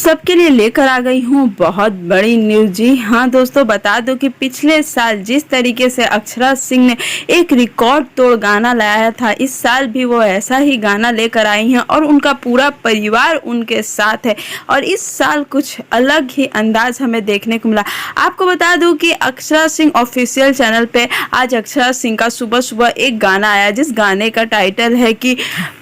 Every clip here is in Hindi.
सबके लिए लेकर आ गई हूँ बहुत बड़ी न्यूज़। जी हाँ दोस्तों, बता दो कि पिछले साल जिस तरीके से अक्षरा सिंह ने एक रिकॉर्ड तोड़ गाना लाया था, इस साल भी वो ऐसा ही गाना लेकर आई हैं और उनका पूरा परिवार उनके साथ है। और इस साल कुछ अलग ही अंदाज हमें देखने को मिला। आपको बता दूं कि अक्षरा सिंह ऑफिशियल चैनल पे आज अक्षरा सिंह का सुबह सुबह एक गाना आया, जिस गाने का टाइटल है कि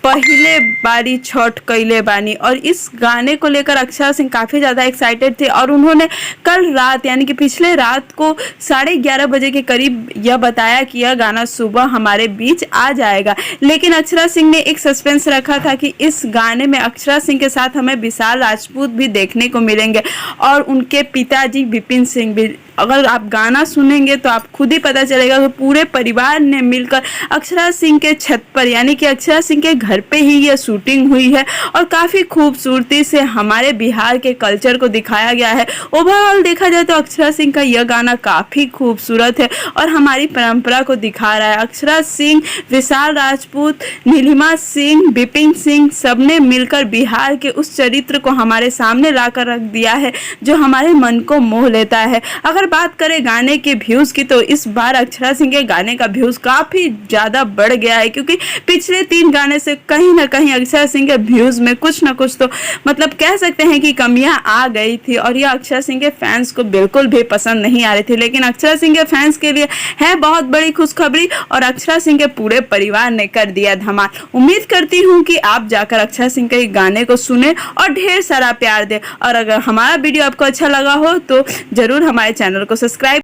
पहले बारी छठ कैले बानी। और इस गाने को लेकर अक्षरा सिंह काफ़ी ज़्यादा एक्साइटेड थे और उन्होंने कल रात यानी कि पिछले रात को 11:30 बजे के करीब यह बताया कि यह गाना सुबह हमारे बीच आ जाएगा। लेकिन अक्षरा सिंह ने एक सस्पेंस रखा था कि इस गाने में अक्षरा सिंह के साथ हमें विशाल राजपूत भी देखने को मिलेंगे और उनके पिताजी विपिन सिंह भी। अगर आप गाना सुनेंगे तो आप खुद ही पता चलेगा कि पूरे परिवार ने मिलकर अक्षरा सिंह के छत पर यानी कि अक्षरा सिंह के घर पे ही यह शूटिंग हुई है और काफ़ी खूबसूरती से हमारे बिहार के कल्चर को दिखाया गया है। ओवरऑल देखा जाए तो अक्षरा सिंह का यह गाना काफ़ी खूबसूरत है और हमारी परंपरा को दिखा रहा है। अक्षरा सिंह, विशाल राजपूत, नीलिमा सिंह, विपिन सिंह सबने मिलकर बिहार के उस चरित्र को हमारे सामने लाकर रख दिया है जो हमारे मन को मोह लेता है। अगर बात करें गाने के व्यूज़ की तो इस बार अक्षरा सिंह के गाने का व्यूज़ काफ़ी ज़्यादा बढ़ गया है, क्योंकि पिछले 3 गाने से कहीं ना कहीं अक्षरा सिंह के व्यूज़ में कुछ ना कुछ तो मतलब कह सकते हैं कि कमियां आ गई थी और यह अक्षरा सिंह के फैंस को बिल्कुल भी पसंद नहीं आ रही थी। लेकिन अक्षरा सिंह के फैंस के लिए है बहुत बड़ी खुशखबरी और अक्षरा सिंह के पूरे परिवार ने कर दिया धमाल। उम्मीद करती हूँ कि आप जाकर अक्षरा सिंह के गाने को सुने और ढेर सारा प्यार दें। और अगर हमारा वीडियो आपको अच्छा लगा हो तो ज़रूर हमारे चैनल को सब्सक्राइब